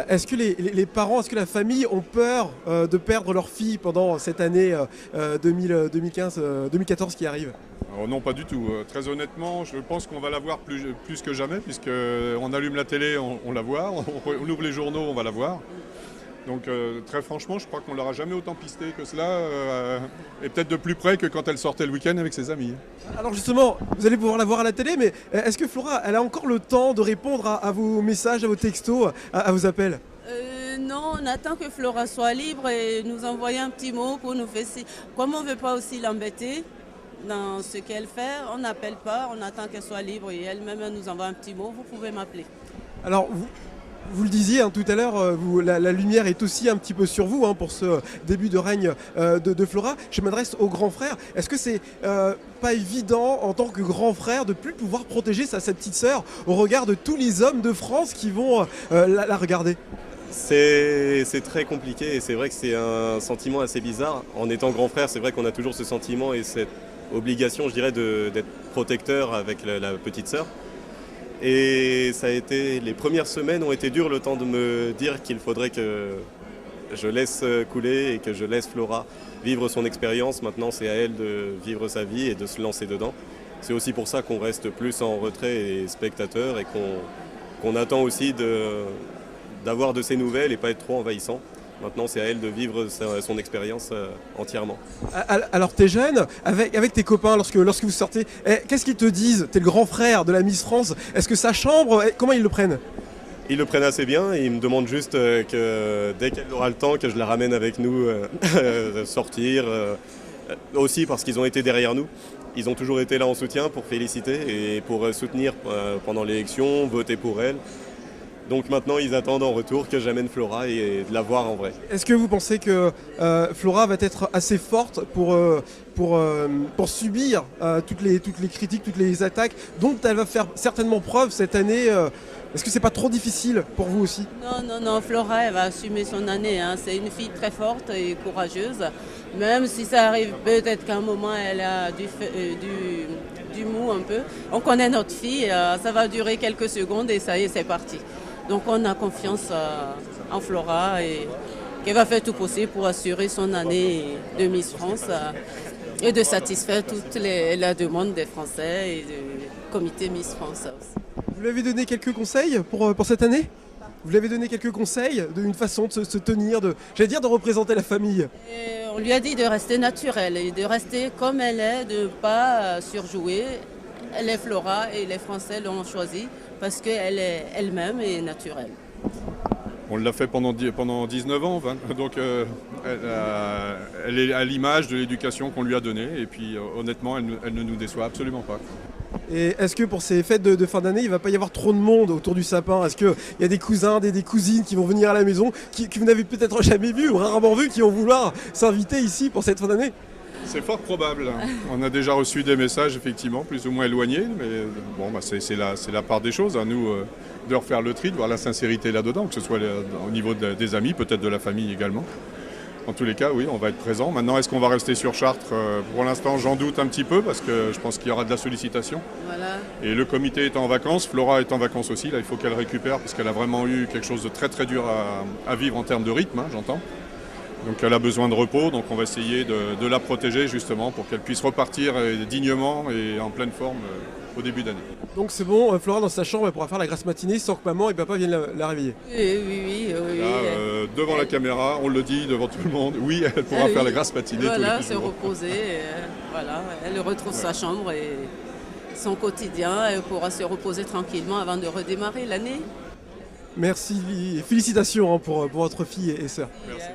Est-ce que les parents, est-ce que la famille ont peur de perdre leur fille pendant cette année 2014 qui arrive? Alors non, pas du tout. Très honnêtement, je pense qu'on va la voir plus que jamais, puisqu'on allume la télé, on la voit, on ouvre les journaux, on va la voir. Donc très franchement, je crois qu'on ne l'aura jamais autant pistée que cela, et peut-être de plus près que quand elle sortait le week-end avec ses amis. Alors justement, vous allez pouvoir la voir à la télé, mais est-ce que Flora, elle a encore le temps de répondre à vos messages, à vos textos, à vos appels? Non, on attend que Flora soit libre et nous envoyer un petit mot pour nous faire signe. Comme on ne veut pas aussi l'embêter dans ce qu'elle fait, on n'appelle pas, on attend qu'elle soit libre et elle-même elle nous envoie un petit mot, vous pouvez m'appeler. Alors, vous le disiez tout à l'heure, la lumière est aussi un petit peu sur vous pour ce début de règne de Flora. Je m'adresse au grand frère. Est-ce que c'est pas évident en tant que grand frère de plus pouvoir protéger sa petite sœur au regard de tous les hommes de France qui vont la regarder? C'est très compliqué et c'est vrai que c'est un sentiment assez bizarre. En étant grand frère, c'est vrai qu'on a toujours ce sentiment et cette obligation, je dirais, d'être protecteur avec la petite sœur. Et ça a été, les premières semaines ont été dures, le temps de me dire qu'il faudrait que je laisse couler et que je laisse Flora vivre son expérience. Maintenant, c'est à elle de vivre sa vie et de se lancer dedans. C'est aussi pour ça qu'on reste plus en retrait et spectateur et qu'on attend aussi d'avoir de ses nouvelles et pas être trop envahissant. Maintenant, c'est à elle de vivre son expérience entièrement. Alors, t'es jeune, avec tes copains, lorsque vous sortez, qu'est-ce qu'ils te disent? T'es le grand frère de la Miss France. Est-ce que sa chambre, comment ils le prennent? Ils le prennent assez bien. Ils me demandent juste que dès qu'elle aura le temps, que je la ramène avec nous sortir. Aussi parce qu'ils ont été derrière nous. Ils ont toujours été là en soutien pour féliciter et pour soutenir pendant l'élection, voter pour elle. Donc maintenant, ils attendent en retour que j'amène Flora et de la voir en vrai. Est-ce que vous pensez que Flora va être assez forte pour subir toutes les critiques, toutes les attaques dont elle va faire certainement preuve cette année? Est-ce que c'est pas trop difficile pour vous aussi? Non, Flora, elle va assumer son année. C'est une fille très forte et courageuse. Même si ça arrive peut-être qu'à un moment, elle a du mou un peu. On connaît notre fille, ça va durer quelques secondes et ça y est, c'est parti. Donc on a confiance en Flora et qu'elle va faire tout possible pour assurer son année de Miss France et de satisfaire toute la demande des Français et du comité Miss France aussi. Vous lui avez donné quelques conseils pour cette année? Vous lui avez donné quelques conseils d'une façon de se tenir, de représenter la famille? Et on lui a dit de rester naturelle et de rester comme elle est, de ne pas surjouer. Elle est Flora et les Français l'ont choisie parce qu'elle est elle-même et naturelle. On l'a fait pendant 19 ans, 20, donc elle est à l'image de l'éducation qu'on lui a donnée et puis honnêtement, elle ne nous déçoit absolument pas. Et est-ce que pour ces fêtes de fin d'année, il ne va pas y avoir trop de monde autour du sapin? Est-ce qu'il y a des cousins, des cousines qui vont venir à la maison, que vous n'avez peut-être jamais vu ou rarement vu, qui vont vouloir s'inviter ici pour cette fin d'année? C'est fort probable. On a déjà reçu des messages effectivement plus ou moins éloignés, mais bon, c'est la part des choses. À nous de refaire le tri, de voir la sincérité là-dedans, que ce soit au niveau des amis, peut-être de la famille également. En tous les cas, oui, on va être présent. Maintenant, est-ce qu'on va rester sur Chartres? Pour l'instant, j'en doute un petit peu parce que je pense qu'il y aura de la sollicitation. Voilà. Et le comité est en vacances, Flora est en vacances aussi. Là, il faut qu'elle récupère parce qu'elle a vraiment eu quelque chose de très très dur à vivre en termes de rythme, j'entends. Donc elle a besoin de repos, donc on va essayer de la protéger justement pour qu'elle puisse repartir dignement et en pleine forme au début d'année. Donc c'est bon, Flora dans sa chambre, elle pourra faire la grasse matinée sans que maman et papa viennent la réveiller. Oui. Là, devant la caméra, on le dit devant tout le monde, oui, elle pourra faire la grasse matinée. Voilà, se reposer, voilà, elle retrouve sa chambre et son quotidien, elle pourra se reposer tranquillement avant de redémarrer l'année. Merci et félicitations pour votre fille et sœur. Merci.